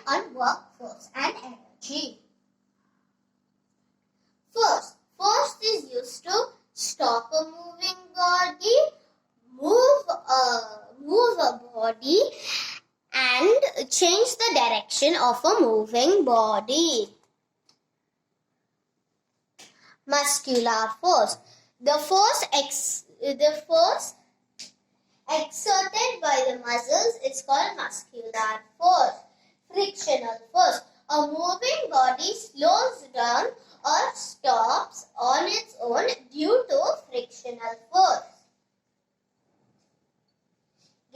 on work, force and energy. Force is used to stop a moving body, move a body and change the direction of a moving body. Muscular force. The force exerted by the muscles is called muscular force. Frictional force. A moving body slows down or stops on its own due to frictional force.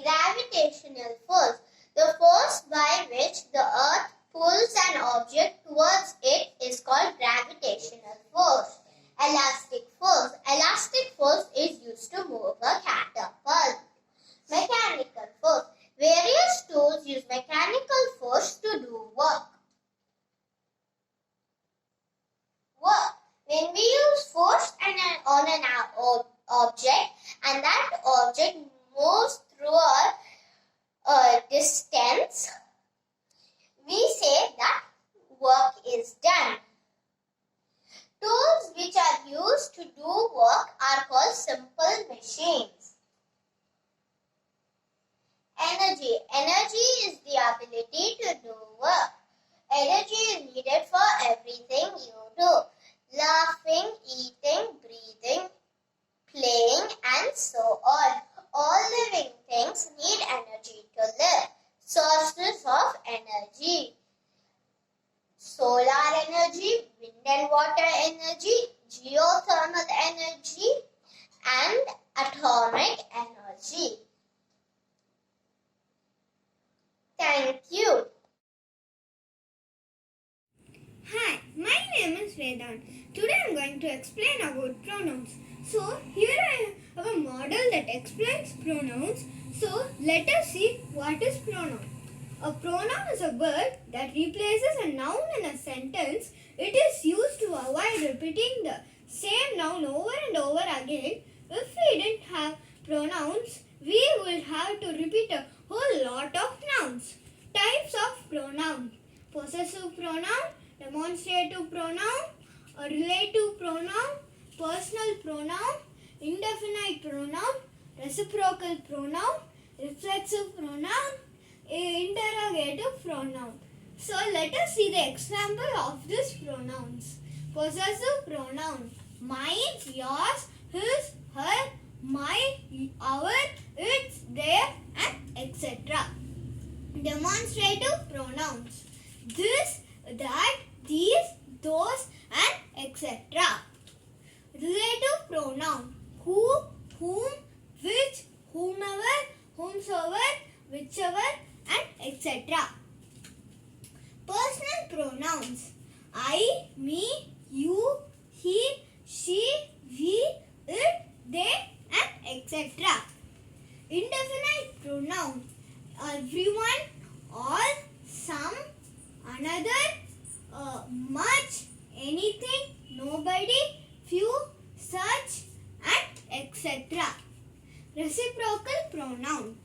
Gravitational force. The force by which the earth pulls an object towards it is called gravitational force. Elastic force. Elastic force is used to move a catapult. Mechanical force. Various tools use mechanical force to do work. When we use force on an object and that object moves through a distance, we say that work is done. Tools which are used to do work are called simple machines. Energy. Energy is the ability to do work. Energy is needed for everything you do. Laughing, eating, breathing, playing and so on. All living things need energy to live. Sources of energy. Solar energy, wind and water energy, geothermal energy and atomic energy. Thank you. Hi, my name is Vedant. Today I am going to explain about pronouns. So here I have a model that explains pronouns. So let us see what is pronoun. A pronoun is a word that replaces a noun in a sentence. It is used to avoid repeating the same noun over and over again. If we didn't have pronouns, we would have to repeat a whole lot of nouns. Types of pronoun. Possessive pronoun, demonstrative pronoun, a relative pronoun, personal pronoun, indefinite pronoun, reciprocal pronoun, reflexive pronoun, interrogative pronoun. So let us see the example of these pronouns. Possessive pronoun. Mine, yours, his, her, my, our, its, their and etc. Demonstrative pronouns. This, that, these, those and etc. Relative pronoun. Who, whom, which, whomever, whomsoever, whichever and etc. Personal pronouns. I, me, you, he, she, we, it, they and etc. Indefinite pronoun. Everyone, all, some, another, much, anything, nobody, few, such and etc. Reciprocal pronoun.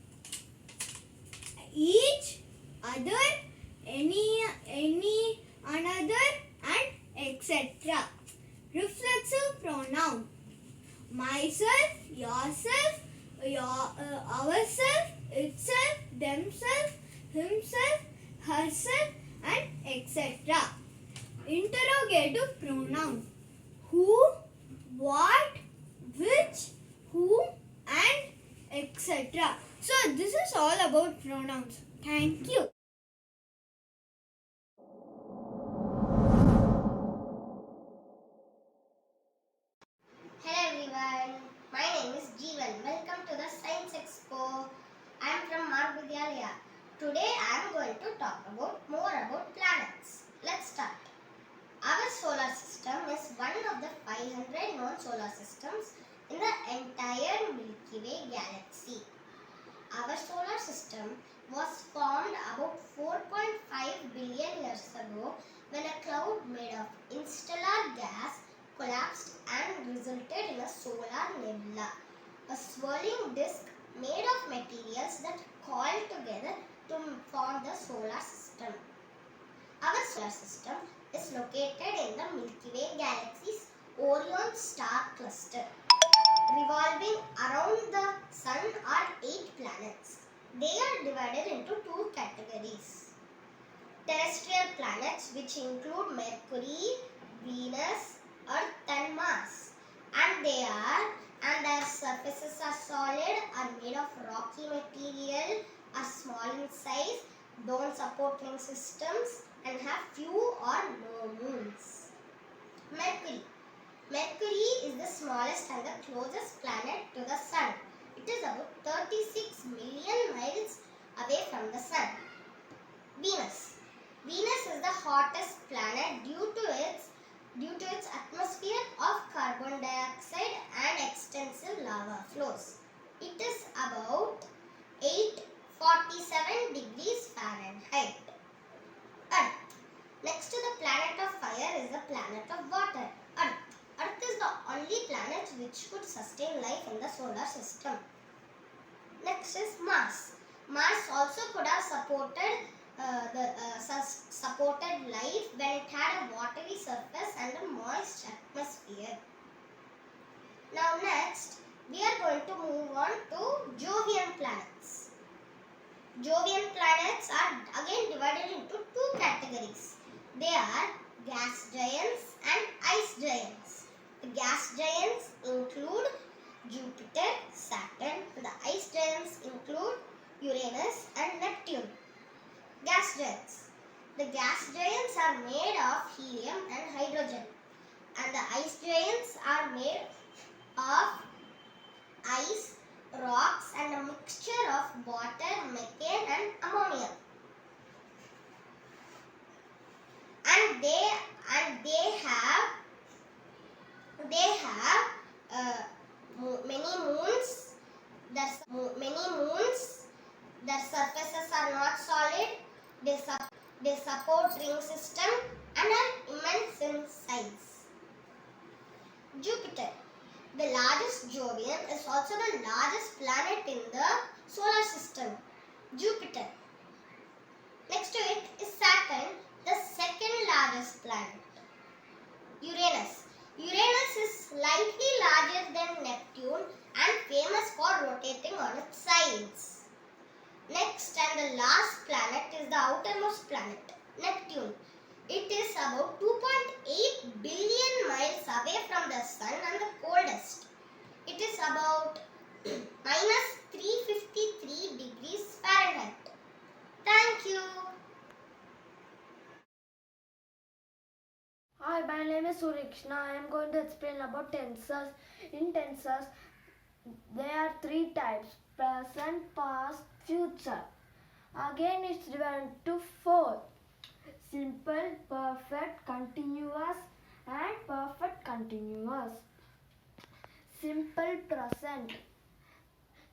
Each, other, any, another and etc. Reflexive pronoun. Myself, yourself, ourself, itself, themselves, himself, herself and etc. Interrogative pronoun. Who, what, which, whom and etc. So this is all about pronouns. Thank you. Hello everyone, my name is Jeevan. Welcome to the Science Expo. I am from Marg Vidhyalaya. Today I am going to talk more about planets. Let's start. Our solar system is one of the 500 known solar systems in the entire Milky Way galaxy. Our solar system was formed about 4.5 billion years ago when a cloud made of interstellar gas collapsed and resulted in a solar nebula, a swirling disk made of materials that coiled together to form the solar system. solar system is located in the Milky Way galaxy's Orion star cluster. Revolving around the Sun are 8 planets. They are divided into 2 categories. Terrestrial planets, which include Mercury, Venus, Earth and Mars. And their surfaces are solid, are made of rocky material, are small in size, don't support ring systems and have few or no moons. Mercury. Mercury is the smallest and the closest planet to the Sun. It is about 36 million miles away from the Sun. Venus. Venus is the hottest planet due to its atmosphere of carbon dioxide and extensive lava flows. It is about 847 degrees Fahrenheit. Earth. Next to the planet of fire is the planet of water, Earth. Earth is the only planet which could sustain life in the solar system. Next is Mars. Mars also could have supported life when it had a watery surface and a moist atmosphere. Now next, we are going to move on to Jovian planets. Jovian planets are again divided into 2 categories. They are gas giants and ice giants. The gas giants include Jupiter, Saturn. The ice giants include Uranus and Neptune. Gas giants. The gas giants are made of helium and hydrogen, and the ice giants are made of ice, rocks and a mixture of water, methane and ammonia. And they have many moons. Their surfaces are not solid. They support ring system and are immense in size. Jupiter. The largest Jovian is also the largest planet in the solar system. Jupiter. Next to it is Saturn, the second largest planet. Uranus. Uranus is slightly larger than Neptune and famous for rotating on its sides. Next and the last planet is the outermost planet, Neptune. It is about 2.8 billion miles away from the Sun and the coldest. It is about minus 353 degrees Fahrenheit. Thank you. Hi, my name is Surikshna. I am going to explain about tensors. In tensors, there are 3 types: present, past, future. Again, it's divided into 4: simple, perfect, continuous, and perfect continuous. Simple present.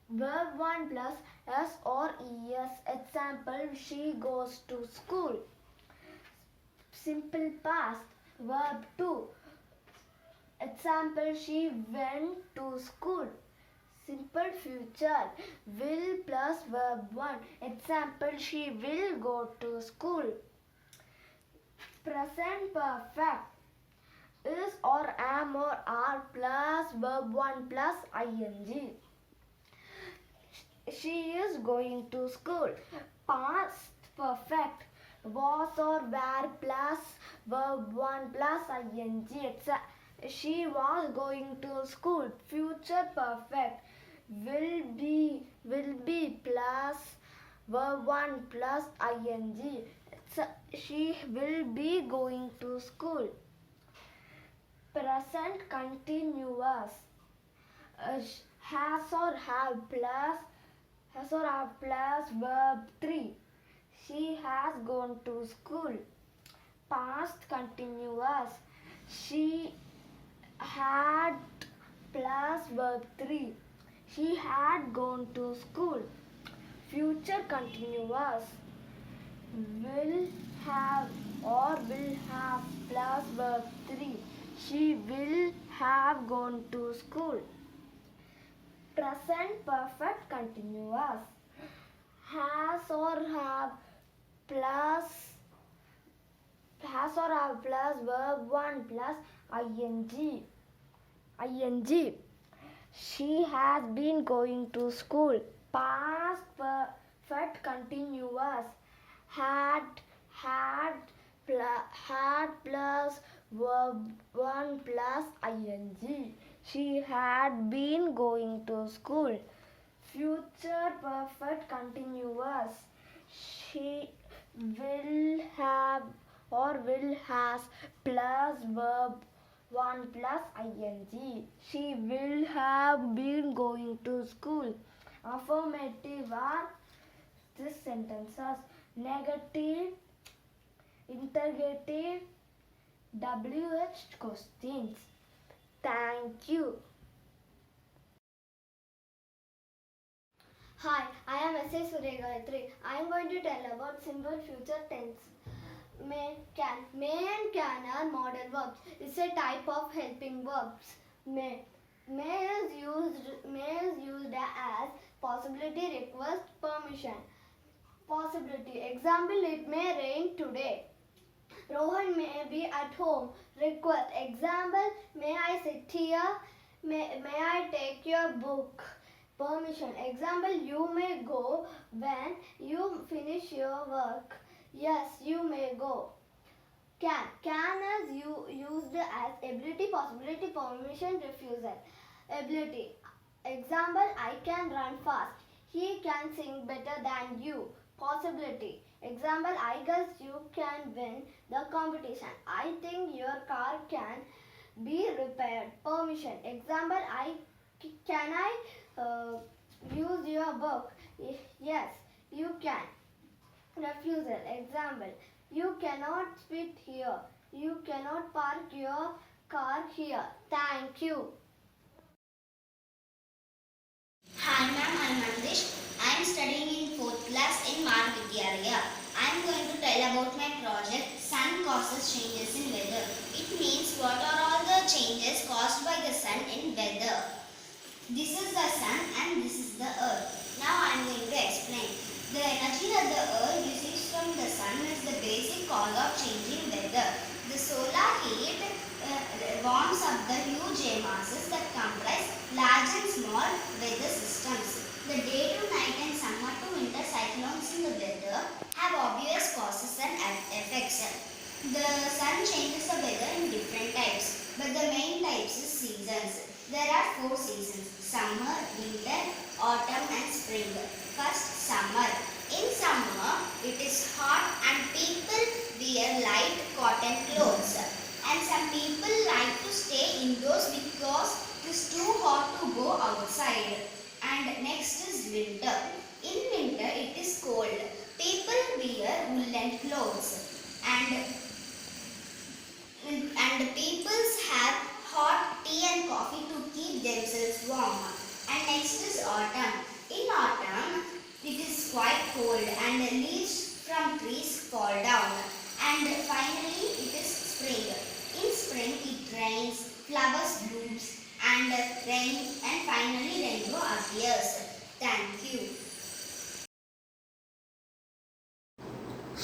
Verb 1 plus s or es. Example: she goes to school. Simple past. Verb 2. Example: she went to school. Simple future. Will plus verb 1. Example: she will go to school. Present perfect. Is or am or are plus verb 1 plus ing. She is going to school. Past perfect. Was or were plus verb 1 plus ing. She was going to school. Future perfect. Will be plus verb 1 plus ing. She will be going to school. Present continuous. Has or have plus verb 3. She has gone to school. Past continuous. She had plus verb 3. She had gone to school. Future continuous. Will have plus verb 3. She will have gone to school. Present perfect continuous. Has or have plus Was or have plus verb 1 plus ing. ing. She has been going to school. Past perfect continuous. Had plus verb 1 plus ing. She had been going to school. Future perfect continuous. She will have or will has plus verb 1 plus ing. She will have been going to school. Affirmative are these sentences. Negative, interrogative, WH questions. Thank you. Hi, I am S.A. Surya Gayatri. I am going to tell about simple future tense. May, can. May and can are modal verbs. It's a type of helping verbs. May. May is used as possibility, request, permission. Possibility. Example, it may rain today. Rohan may be at home. Request. Example, may I sit here? May I take your book? Permission. Example, you may go when you finish your work. Yes, you may go. Can. Can is used as ability, possibility, permission, refusal. Ability. Example, I can run fast. He can sing better than you. Possibility. Example, I guess you can win the competition. I think your car can be repaired. Permission. Example, can I use your book? Yes, you can. Refusal. Example, you cannot sit here. You cannot park your car here. Thank you. Hi ma'am, I am Mandish. I am studying in 4th class in Marg Vidhyalaya. I am going to tell about my project Sun Causes Changes in Weather. It means what are all the changes caused by the sun in weather. This is the sun and this is the earth. Now I am going to explain. The energy that the earth receives from the sun is the basic cause of changing weather. The solar heat warms up the huge air masses that comprise large and small weather systems. The day to night and summer to winter cyclones in the weather have obvious causes and effects. The sun changes the weather in different types, but the main types is seasons. There are 4 seasons: summer, winter, autumn and spring. First, summer. In summer, it is hot and people wear light cotton clothes. And some people like to stay indoors because it is too hot to go outside. And next is winter. In winter, it is cold. People wear woolen clothes. And people have hot tea and coffee to keep themselves warm. And next is autumn. In autumn, it is quite cold and leaves from trees fall down. And finally, it is spring. In spring, it rains, flowers blooms, and finally rainbow appears. Thank you.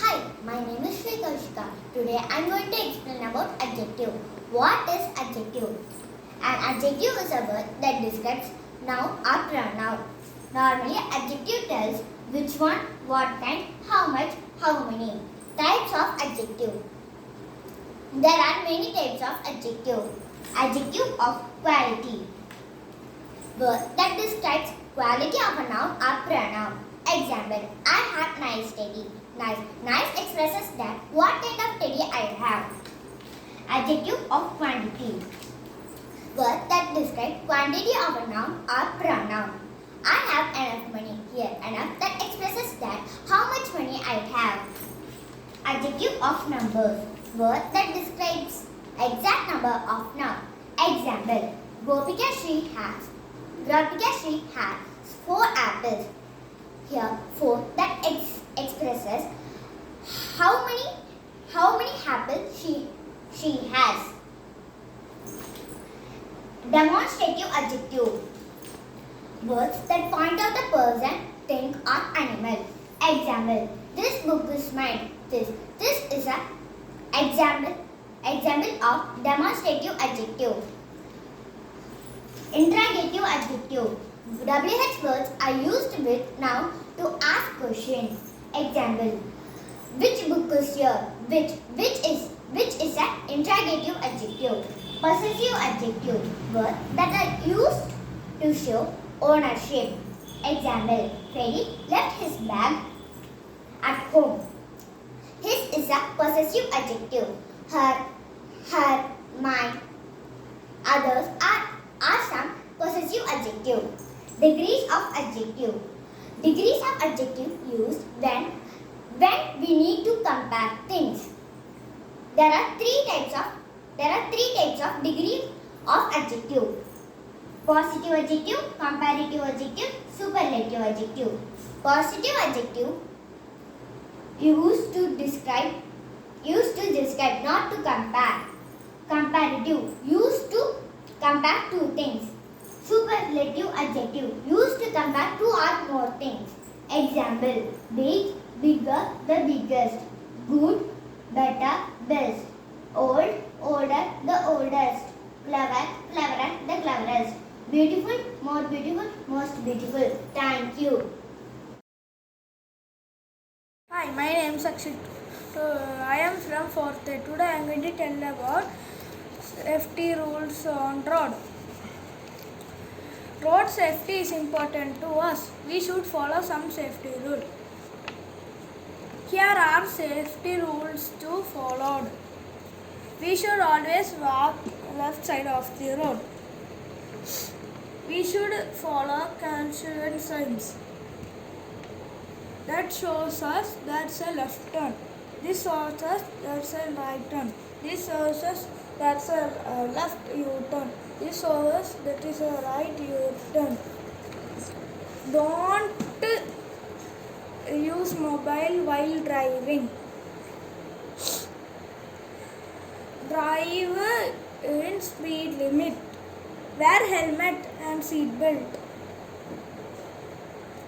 Hi, my name is Sri Kaushika. Today I am going to explain about adjective. What is adjective? An adjective is a word that describes noun or pronoun. Normally, adjective tells which one, what kind, how much, how many. Types of adjective. There are many types of adjective. Adjective of quality. Word that describes quality of a noun or pronoun. Example, I have nice teddy. Nice. Nice expresses that what kind of teddy I have. Adjective of quantity. Word that describes quantity of a noun or pronoun. I have enough money. Here, enough that expresses that how much money I have. Adjective of numbers. Word that describes exact number of noun. Example, Gopika Sri has 4 apples. Here, 4 that expresses how many apples she has. Demonstrative adjective. Words that point out a person, thing or animal. Example, this book is mine. This is a Example of demonstrative adjective. Interrogative adjective. WH words are used with noun to ask questions. Example. Which book is here? Which is an interrogative adjective. Possessive adjective. Words that are used to show ownership. Example. Freddy left his bag at home. His is a possessive adjective. Her, mine, others are some possessive adjective. Degrees of adjective. Degrees of adjective used when we need to compare things. There are three types of degrees of adjective. Positive adjective, comparative adjective, superlative adjective. Positive adjective used to describe, not to compare. Comparative used to compare two things. Superlative adjective used to compare two or more things. Example: big, bigger, the biggest. Good, better, best. Old, older, the oldest. Clever, cleverer, the cleverest. Beautiful, more beautiful, most beautiful. Thank you. Hi, my name is Akshit. I am from 4th. Today I am going to tell about safety rules on road. Road safety is important to us. We should follow some safety rules. Here are safety rules to follow. We should always walk left side of the road. We should follow caution signs. That shows us that's a left turn. This shows us that's a right turn. This shows us that's a left U-turn. This shows us that is a right U-turn. Don't use mobile while driving. Drive in speed limit. Wear helmet and seat belt.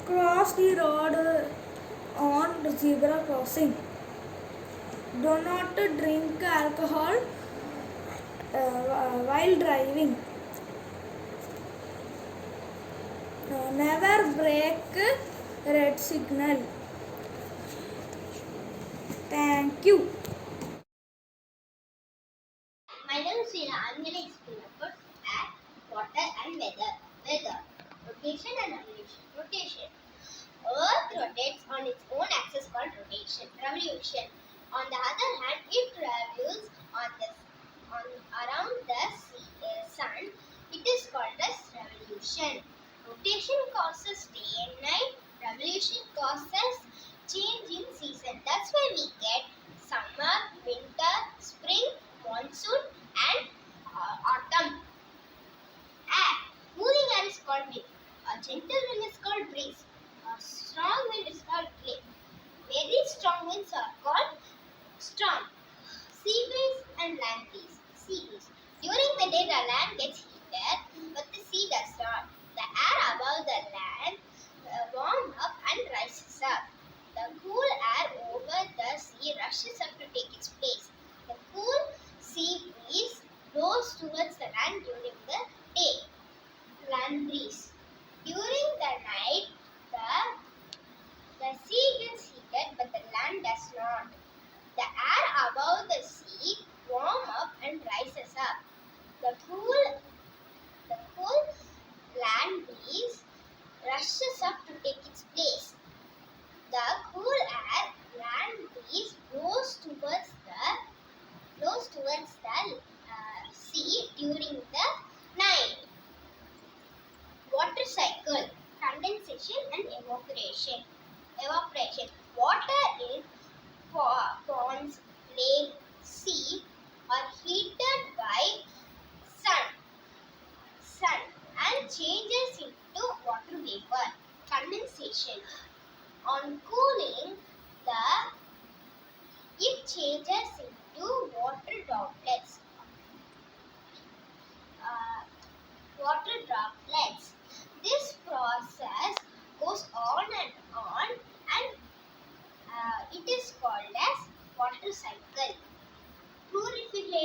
Cross the road on the zebra crossing. Do not drink alcohol while driving. Never break red signal. Thank you. My name is Sheila. I'm going to explain about air, water and weather. Weather. Rotation and revolution. Rotation. Earth rotates on its own axis called rotation. Revolution. On the other hand, it travels around the sun. It is called as revolution. Rotation causes day and night. Revolution causes change in season. That's why we get summer, winter, spring, monsoon and autumn. Air. Moving air is called wind. A gentle wind is called breeze. A strong wind is called gale. Very strong winds are called storm. Sea breeze and land breeze. Sea breeze. During the day, the land gets heated, but the sea does not. The air above the land warms up and rises up. The cool air over the sea rushes up to take its place. The cool sea breeze blows towards the land during the day. Land breeze. During the night, the sea gets heated, but the land does not. The air above the sea warms up and rises up. The cool land breeze rushes up to take its place. The cool air land breeze blows towards the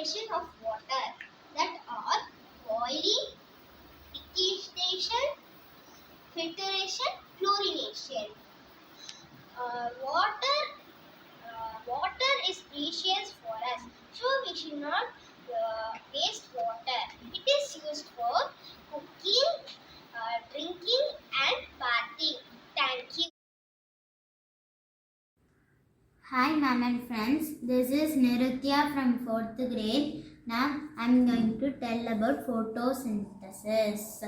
combination of water that are boiling, decantation, filtration, chlorination. Water is precious for us, so we should not waste water. It is used for cooking, drinking and bathing. Thank you. Hi ma'am and friends, this is Nirutya from 4th grade. Now I am going to tell about photosynthesis.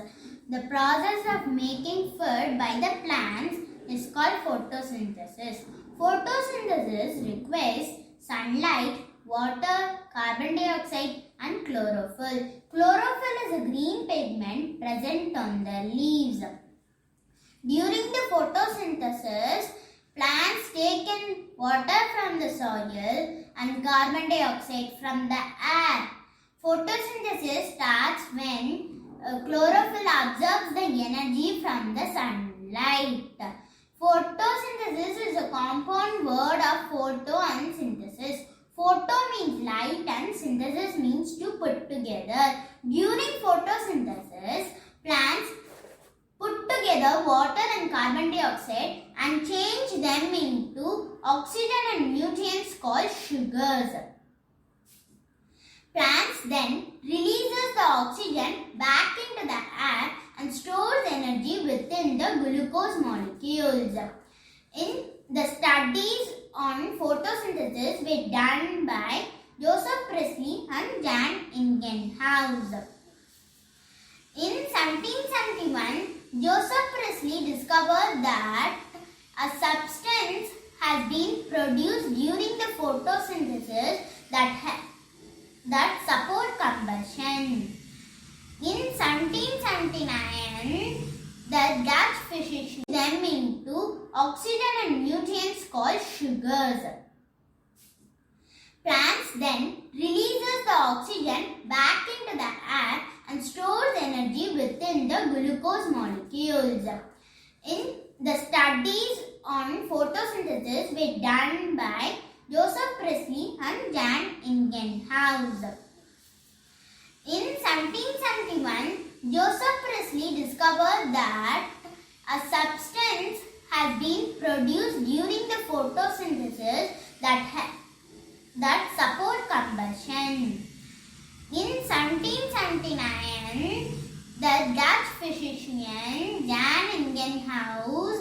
The process of making food by the plants is called photosynthesis. Photosynthesis requires sunlight, water, carbon dioxide and chlorophyll. Chlorophyll is a green pigment present on the leaves. During the photosynthesis, plants take in water from the soil and carbon dioxide from the air. Photosynthesis starts when chlorophyll absorbs the energy from the sunlight. Photosynthesis is a compound word of photo and synthesis. Photo means light and synthesis means to put together. During photosynthesis, plants put together water and carbon dioxide and change them into oxygen and nutrients called sugars. Plants then releases the oxygen back into the air and stores energy within the glucose molecules. In the studies on photosynthesis were done by Joseph Priestley and Jan Ingenhouse. In 1771, Joseph Priestley discovered that a substance has been produced during the photosynthesis that support combustion. In 1779, the Dutch physician them into oxygen and nutrients called sugars. Plants then releases the oxygen back into the air and stores energy within the glucose molecules. In the studies on photosynthesis were done by Joseph Priestley and Jan Ingenhouse. In 1771, Joseph Priestley discovered that a substance has been produced during the photosynthesis that support combustion. In 1779, the Dutch physician Jan Ingenhouse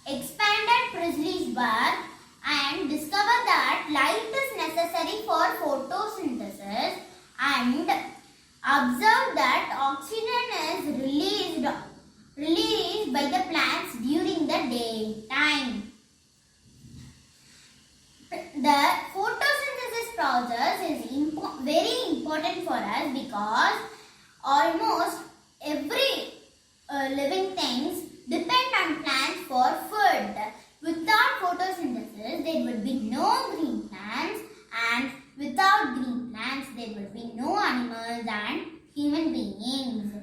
expanded Priestley's work and discovered that light is necessary for photosynthesis and observed that oxygen is released by the plants during the daytime. The photosynthesis process is very important for us because almost every living things depend on plants for food. Without photosynthesis, there would be no green plants, and without green plants, there would be no animals and human beings.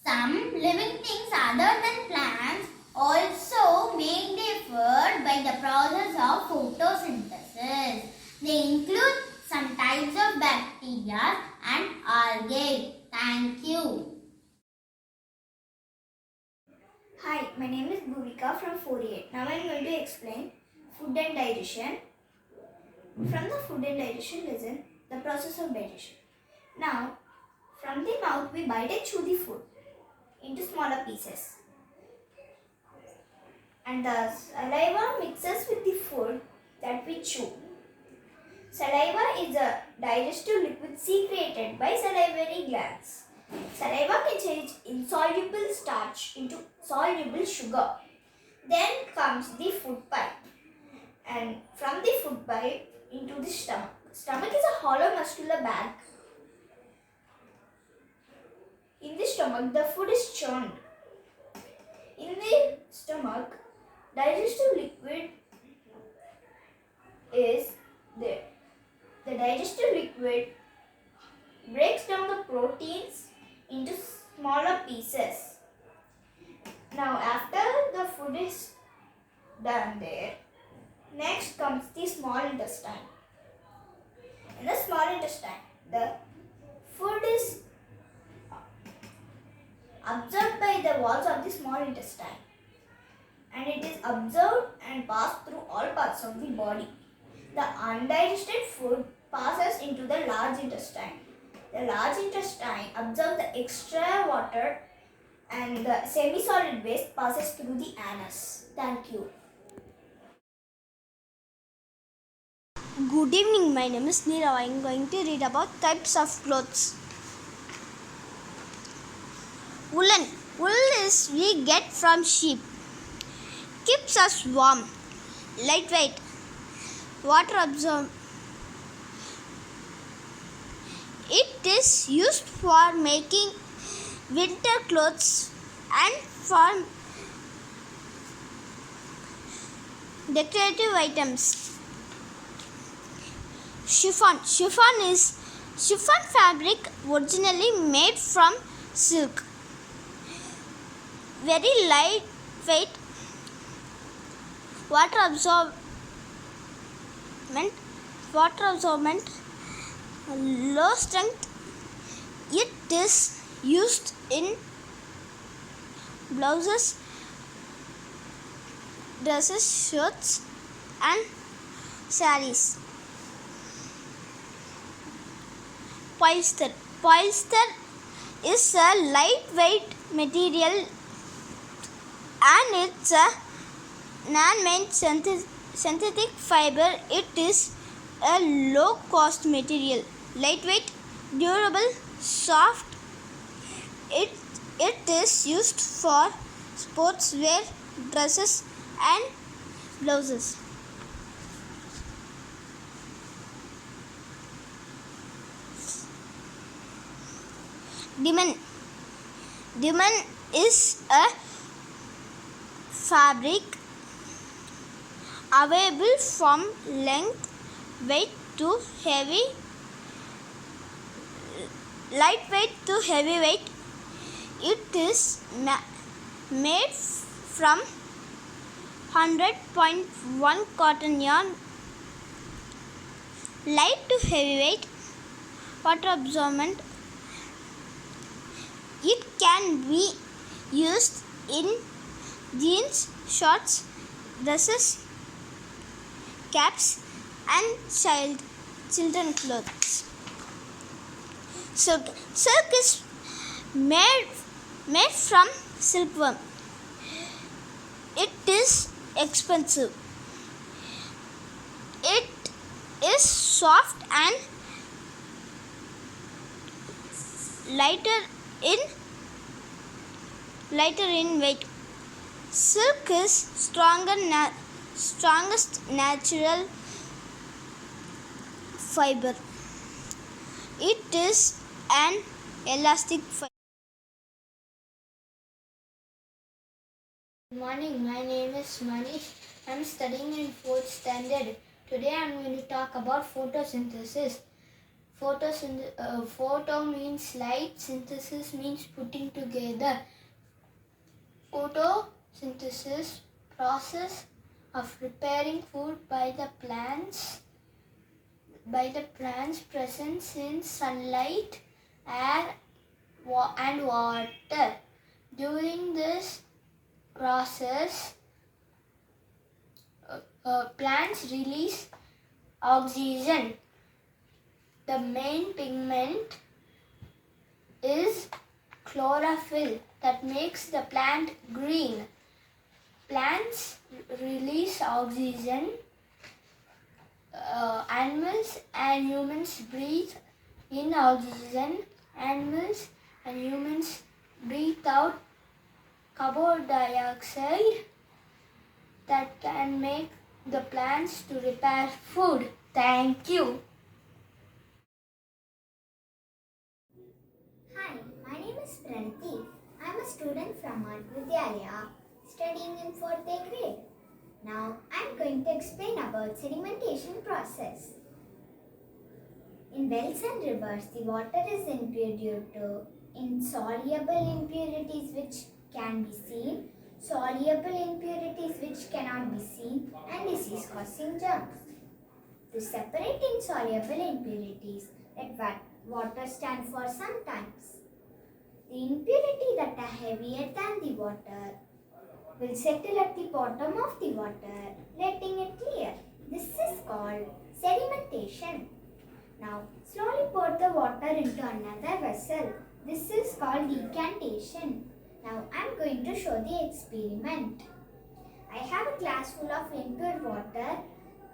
Some living things other than plants also make their food by the process of photosynthesis. They include some types of bacteria and algae. Thank you. Hi, my name is Bhuvika from 4A. Now I am going to explain food and digestion. From the food and digestion lesson, the process of digestion. Now, from the mouth we bite and chew the food into smaller pieces. And the saliva mixes with the food that we chew. Saliva is a digestive liquid secreted by salivary glands. Saliva can change insoluble starch into soluble sugar. Then comes the food pipe, and from the food pipe into the stomach. Stomach is a hollow muscular bag. In the stomach, the food is churned. In the stomach, digestive liquid is there. The digestive liquid breaks down the proteins into smaller pieces. Now, after the food is done there, next comes the small intestine. In the small intestine, The food is absorbed by the walls of the small intestine, and it is absorbed and passed through all parts of the body. The undigested food passes into the large intestine. The large intestine absorbs the extra water and the semi-solid waste passes through the anus. Thank you. Good evening, my name is Neerav. I am going to read about types of clothes. Woolen. Wool is we get from sheep. Keeps us warm. Lightweight. Water absorbed. It is used for making winter clothes and for decorative items. Chiffon. Chiffon fabric originally made from silk. Very lightweight, water absorbent, low strength. It is used in blouses, dresses, shirts and sarees. Polyester. Polyester is a lightweight material and it's a man-made synthetic fiber. It is a low-cost material, lightweight, durable, soft. It is used for sportswear, dresses and blouses. Diman is a fabric available from lightweight to heavyweight. It is made from 100.1 cotton yarn. Light to heavyweight, water absorbent. It can be used in jeans, shorts, dresses, caps and children clothes. Silk is made from silkworm. It is expensive. It is soft and lighter in weight. Silk is strongest natural fiber. It is an elastic fiber. Good morning, my name is Manish. I am studying in 4th standard. Today I am going to talk about photosynthesis. Photo means light, synthesis means putting together. Photosynthesis process of preparing food by the plants presence in sunlight, air and water. During this process, plants release oxygen. The main pigment is chlorophyll that makes the plant green. Plants release oxygen. Animals and humans breathe in oxygen. Animals and humans breathe out carbon dioxide that can make the plants to prepare food. Thank you. Hi, my name is Pranati. I am a student from Marg Vidhyalaya, studying in 4th grade. Now I am going to explain about sedimentation process. In wells and rivers, the water is impure due to insoluble impurities which can be seen, soluble impurities which cannot be seen, and disease-causing germs. To separate insoluble impurities, Let water stand for some times. The impurity that are heavier than the water will settle at the bottom of the water, letting it clear. This is called sedimentation. Now, slowly pour the water into another vessel. This is called decantation. Now, I am going to show the experiment. I have a glass full of impure water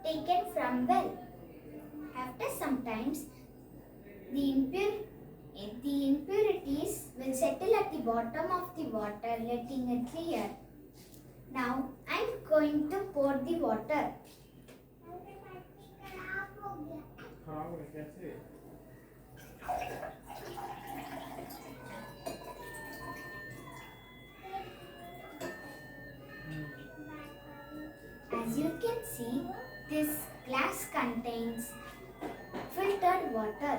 taken from well. After some times, the impurities will settle at the bottom of the water, letting it clear. Now, I am going to pour the water. As you can see, this glass contains filtered water.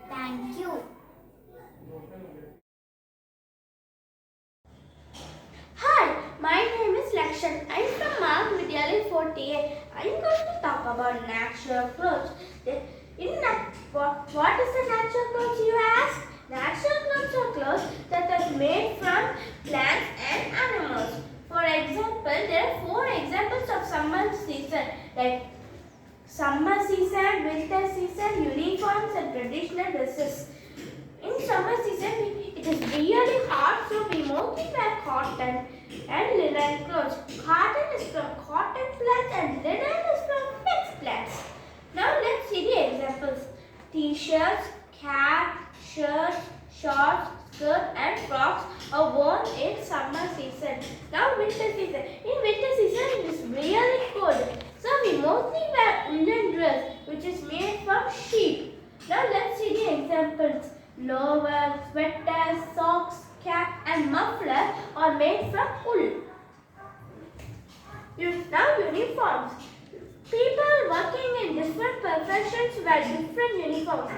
Thank you. Hi, my name is Lakshan. I'm from Marg Vidhyalaya 48. I'm going to talk about natural clothes. What is the natural clothes, you ask? Natural clothes are clothes that are made from plants and animals. For example, there are 4 examples of summer season, like summer season, winter season, uniforms and traditional dresses. In summer season, it is really hot, so we mostly wear cotton and linen clothes. Cotton is from cotton plants and linen is from flax plants. Now let's see the examples. T-shirts, cap, shirts, shorts, skirt and frocks are worn in summer season. Now winter season. In winter season, it is really cold. So we mostly wear woolen dress, which is made from sheep. Now let's see the examples. Lower, sweaters, socks, cap and muffler are made from wool. Now uniforms. People working in different professions wear different uniforms.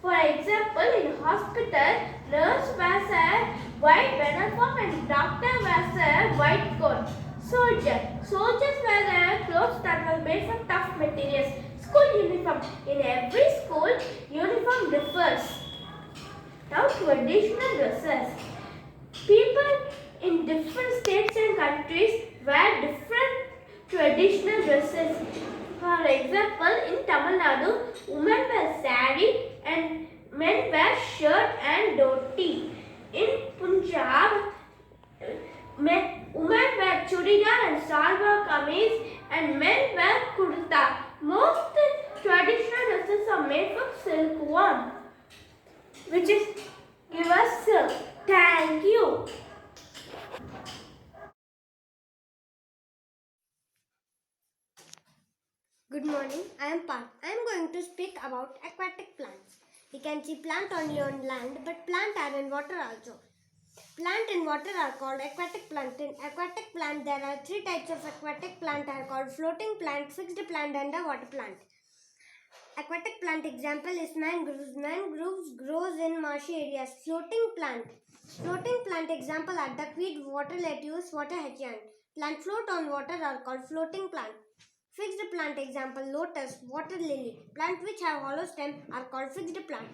For example, in hospital, nurse wears a white uniform and doctor wears a white coat. Soldiers wear their clothes that were made from tough materials. School uniform. In every school, uniform differs. Now traditional dresses. People in different states and countries wear different traditional dresses. For example, in Tamil Nadu, women wear sari and men wear shirt and dhoti. In Punjab, women wear chudidar and salwar kameez and men wear kurta. Most traditional dresses are made from silkworm, which is give us silk. Thank you. Good morning, I am Parth. I am going to speak about aquatic plants. We can see plant only on land, but plant are in water also. Plant in water are called aquatic plant. In aquatic plant, there are 3 types of aquatic plant are called floating plant, fixed plant, underwater plant. Aquatic plant example is mangroves. Mangroves grows in marshy areas. Floating plant. Floating plant example are duckweed, water lettuce, water hyacinth. Plant float on water are called floating plant. Fixed plant example lotus, water lily. Plant which have hollow stem are called fixed plant.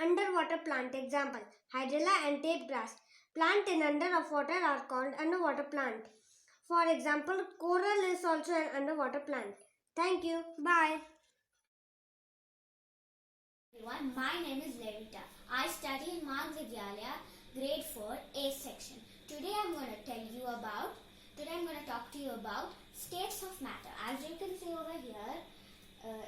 Underwater plant example hydrilla and tape grass. Plant in under of water are called underwater plant. For example, coral is also an underwater plant. Thank you. Bye. Everyone, my name is Levita. I study in Marg Vidhyalaya, grade 4, A section. Today I'm going to talk to you about states of matter. As you can see over here,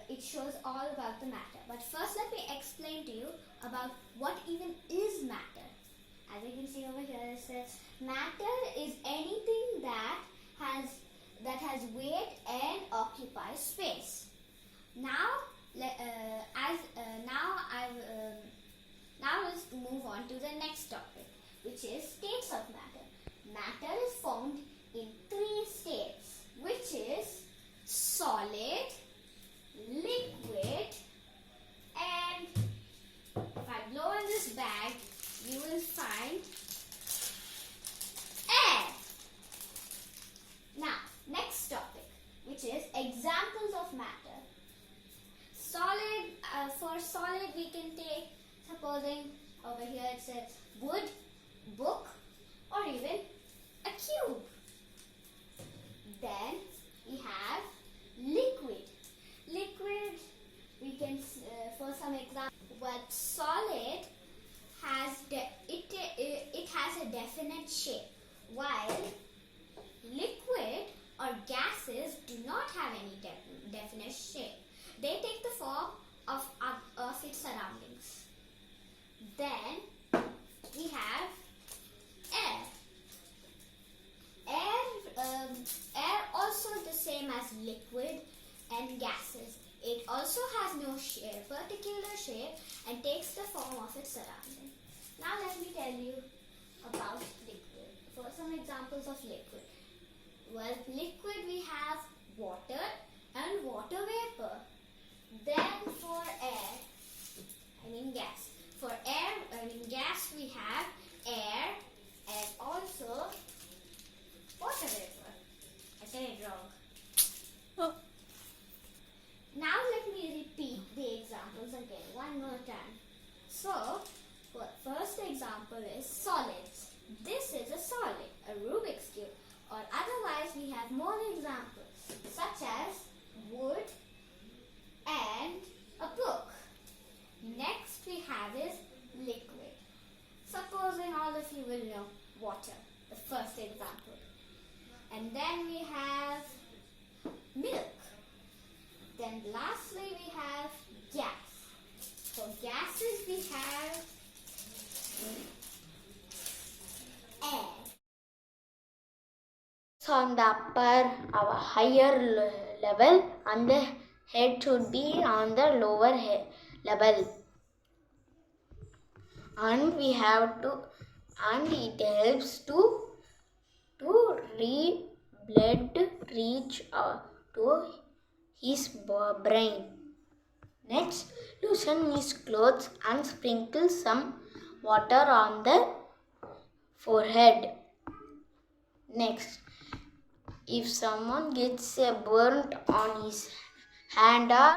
it shows all about the matter. But first let me explain to you about what even is matter. As you can see over here, it says matter is anything that has weight and occupies space. Now let's move on to the next topic, which is states of matter. Matter is formed in 3 states, which is solid, liquid, and if I blow in this bag, you will find air. Now, next topic, which is examples of matter. Solid, for solid we can take, supposing over here it says wood, book, or even a cube. Then we have liquid. Liquid, we can, for some example, but solid has it has a definite shape, while liquid or gases do not have any definite shape. They take the form of its surroundings. Then we have air. Air also the same as liquid and gases. It also has no particular shape and takes the form of its surrounding. Now let me tell you about liquid. For some examples of liquid. Well, liquid we have water and water vapor. Then for air, gas. For gas we have air and also water vapor. I said it wrong. Oh. Now let me repeat the examples again one more time. So, first example is solids. This is a solid, a Rubik's cube. Or otherwise we have more examples such as wood and a book. Next we have is liquid. Supposing all of you will know water, the first example. And then we have milk. Then lastly we have gas. For gases we have air. On the upper, our higher level, and the head should be on the lower level. And we have to, and it helps to blood reach to his brain. Next, loosen his clothes and sprinkle some water on the forehead. Next, if someone gets a burnt on his hand or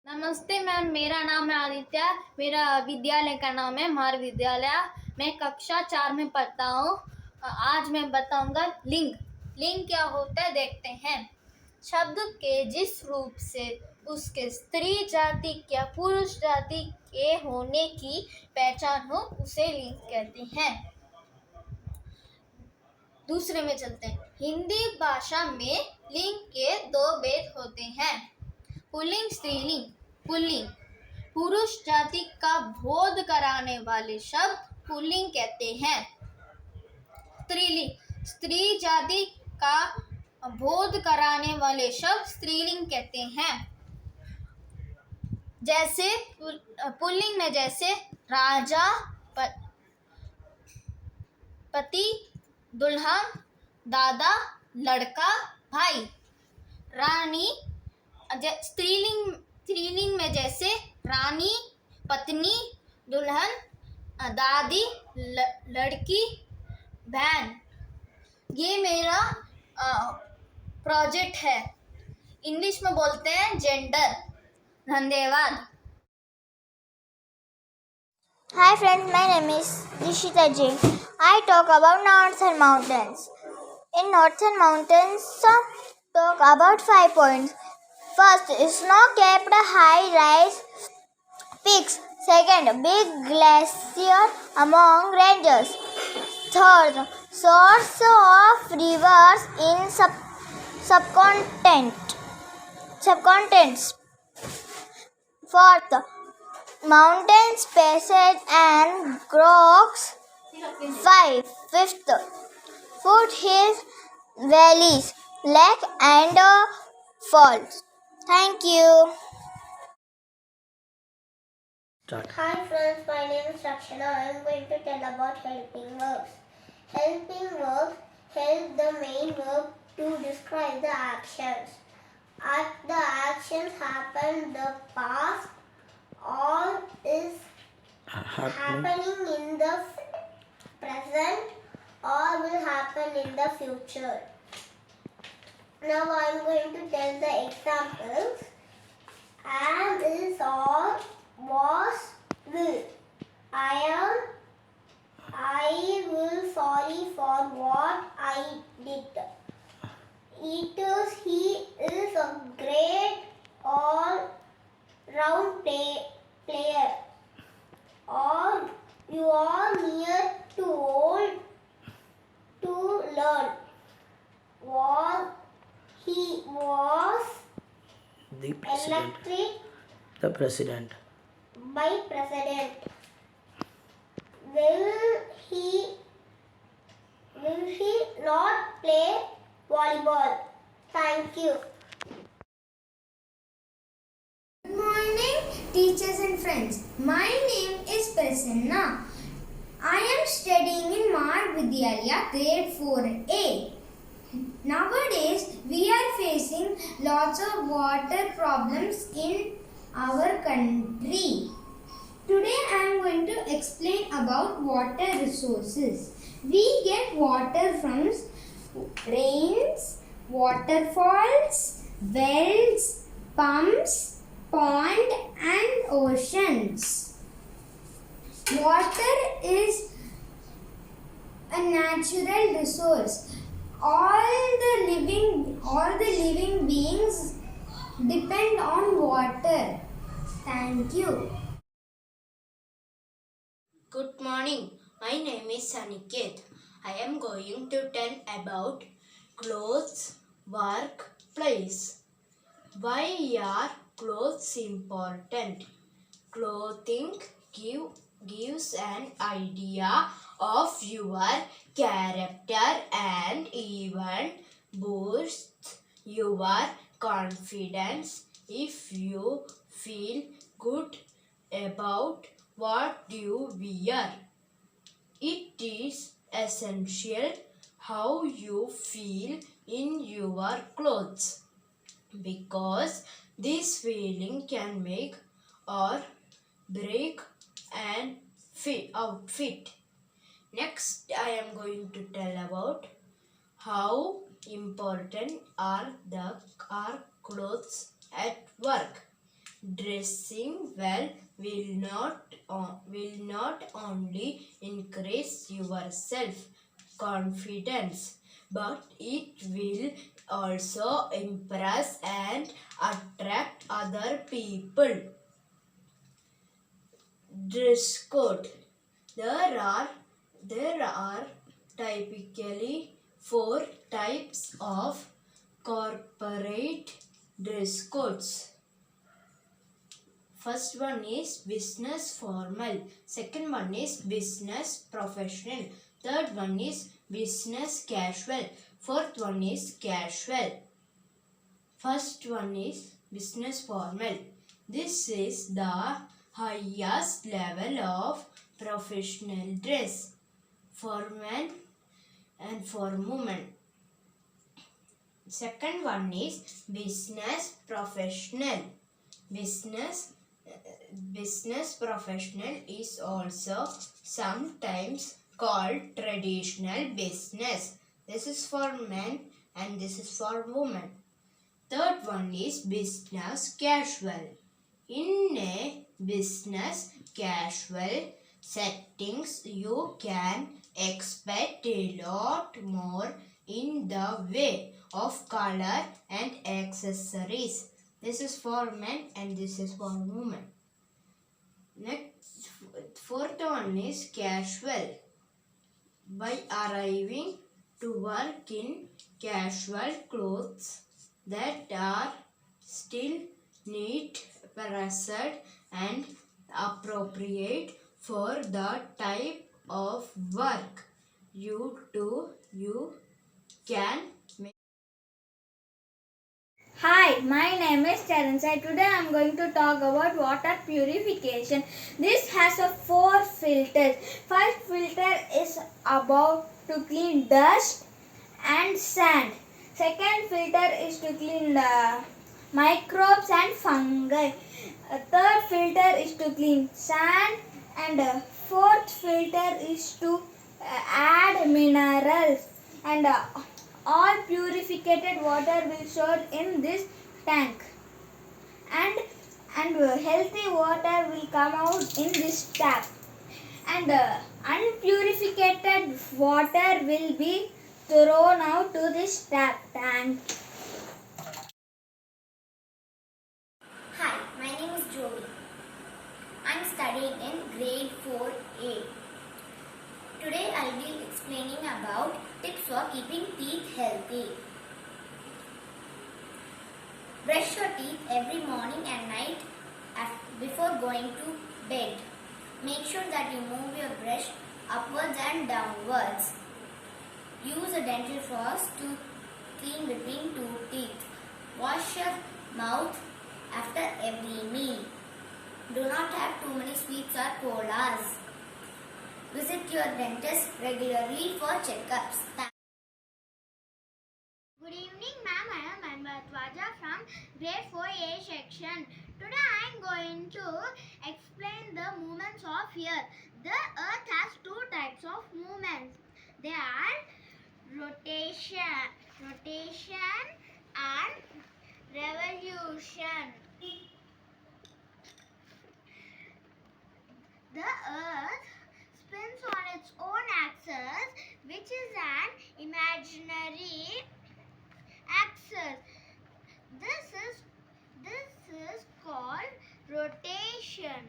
नमस्ते ma'am, मेरा नाम है आदित्य। मेरा विद्यालय का नाम है मार्ग विद्यालय। मैं कक्षा 4 में पढ़ता हूँ। आज मैं बताऊंगा लिंग। लिंग क्या होता है देखते हैं। शब्द के जिस रूप से उसके स्त्री जाति या पुरुष जाति के होने की पहचान हो उसे लिंग कहते हैं। दूसरे में चलते हैं। हिंदी भाषा में लिंग के 2 भेद होते हैं, पुल्लिंग स्त्रीलिंग। पुल्लिंग पुरुष जाति का बोध कराने वाले शब्द पुल्लिंग कहते हैं। स्त्रीलिंग स्त्री जाति का बोध कराने वाले शब्द स्त्रीलिंग कहते हैं। जैसे पुल्लिंग में जैसे राजा, पति, दुल्हन, दादा, लड़का, भाई। रानी स्त्रीलिंग में जैसे रानी, पत्नी, दुल्हन, दादी, लड़की, बहन। ये मेरा प्रोजेक्ट है। इंग्लिश में बोलते हैं जेंडर। धन्यवाद। Hi friends, my name is Rishita J. I talk about northern mountains. In northern mountains, talk about 5 points. First, snow-capped high-rise peaks. Second, big glacier among ranges. Third, source of rivers in subcontinents. Fourth, mountains, passage and groves. Fifth, foothills, valleys, lake and falls. Thank you. Hi friends, my name is Rakshana. I am going to tell about helping verbs. Helping verbs help the main verb to describe the actions. As the actions happen in the past or is happening in the present or will happen in the future. Now I am going to tell the examples. Am player, or you are near to old to learn. He was The president. elected The president. by president. Will he not play volleyball? Thank you. Good morning, teachers and friends. My name is Prasanna. I am studying in Marg Vidhyalaya, grade 4A. Nowadays, we are facing lots of water problems in our country. Today, I am going to explain about water resources. We get water from rains, waterfalls, wells, pumps, pond and oceans. Water is a natural resource. All the living beings depend on water. Thank you. Good morning. My name is Aniket. I am going to tell about clothes, work, place. Why are clothes important? Clothing gives an idea of your character and even boosts your confidence. If you feel good about what you wear, it is essential how you feel in your clothes, because this feeling can make or break an outfit. Next, I am going to tell about how important are clothes at work. Dressing well will not only increase your self confidence, but it will also impress and attract other people. Dress code. There are typically 4 types of corporate dress codes. First one is business formal. Second one is business professional. Third one is business casual. Fourth one is casual. First one is business formal. This is the highest level of professional dress for men and for women. Second one is business professional. Business professional is also sometimes called traditional business. This is for men and this is for women. Third one is business casual. In a business casual settings, you can expect a lot more in the way of color and accessories. This is for men and this is for women. Next, fourth one is casual. By arriving to work in casual clothes that are still neat, pressed and appropriate for the type of work you do, you can make. Hi, my name is Charansai. Today I am going to talk about water purification. This has 4 filters. First filter is about to clean dust and sand. Second filter is to clean the microbes and fungi. Third filter is to clean sand, and fourth filter is to add minerals, and all purified water will stored in this tank, and healthy water will come out in this tap, and unpurified water will be thrown out to this tap tank. Hi, my name is Joey. 4A. Today I'll be explaining about tips for keeping teeth healthy. Brush your teeth every morning and night before going to bed. Make sure that you move your brush upwards and downwards. Use a dental floss to clean between two teeth. Wash your mouth after every meal. Do not have too many sweets or colas. Visit your dentist regularly for checkups. Good evening, ma'am. I am Anvatwaja from grade 4A section. Today I am going to explain the movements of earth. The earth has two types of movements. They are rotation and revolution. The earth spins on its own axis, which is an imaginary axis. This is called rotation.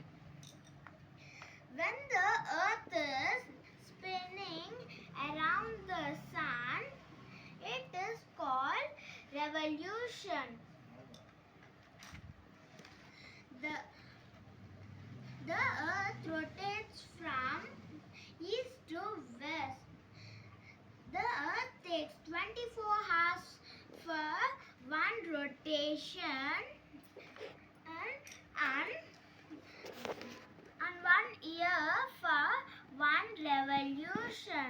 When the earth is spinning around the sun, it is called revolution. The earth rotates from east to west. The earth takes 24 hours for one rotation and 1 year for one revolution.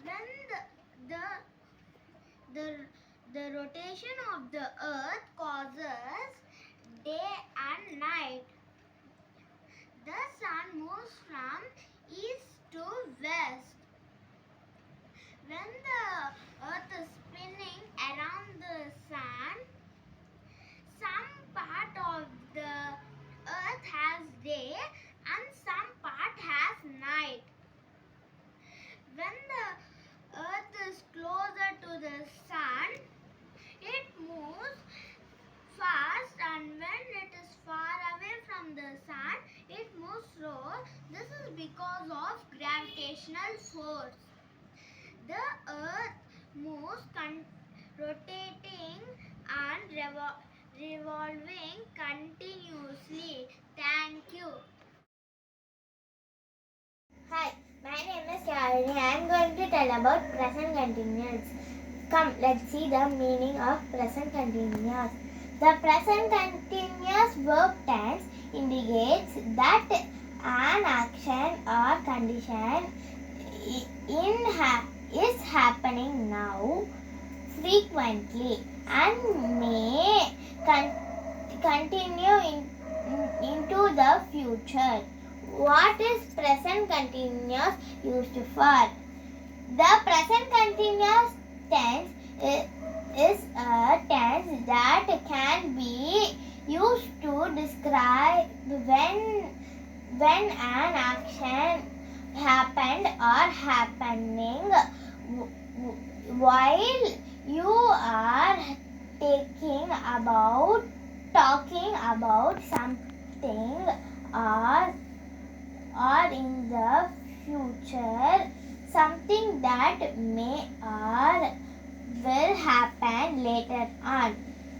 When the rotation of the earth causes day and night. The sun moves from east to west. When the earth is spinning around the sun, some part of the earth has day and some part has night. When the earth is closer to the sun, it moves fast, and when it is far away from the sun, it moves slow. This is because of gravitational force. The earth moves rotating and revolving continuously. Thank you. Hi, my name is Shalini. I am going to tell about present continuous. Come, let's see the meaning of present continuous. The present continuous verb tense indicates that an action or condition is happening now, frequently, and may continue into the future. What is present continuous used for? The present continuous tense is a tense that can be used to describe when an action happened or happening while you are talking about something or in the future, something that may or will happen later on.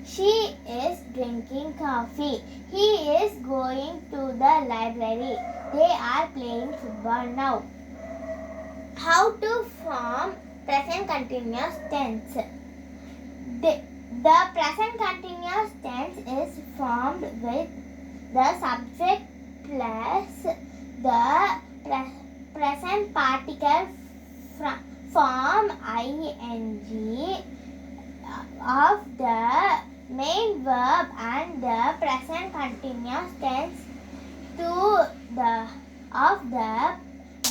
She is drinking coffee. He is going to the library. They are playing football now. How to form present continuous tense? The present continuous tense is formed with the subject plus the present particle form ing of the main verb and the present continuous tense of the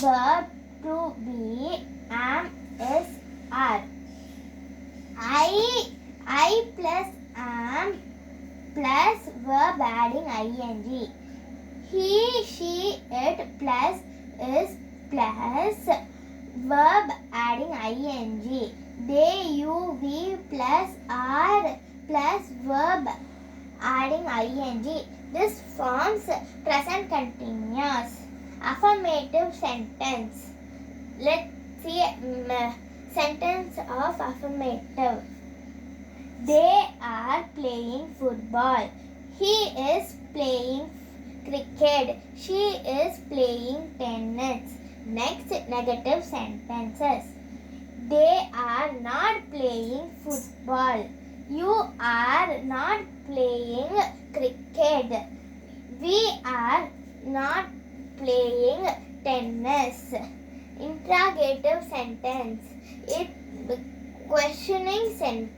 verb to be am, is, are. I plus am plus verb adding ing. He, she, it plus is plus verb adding ing. They, you, we plus are plus verb adding ing. This forms present continuous. Affirmative sentence. Let's see sentence of affirmative. They are playing football. He is playing cricket. She is playing tennis. Next, negative sentences. They are not playing football. You are not playing cricket. We are not playing tennis. Interrogative sentence. It questioning sentence.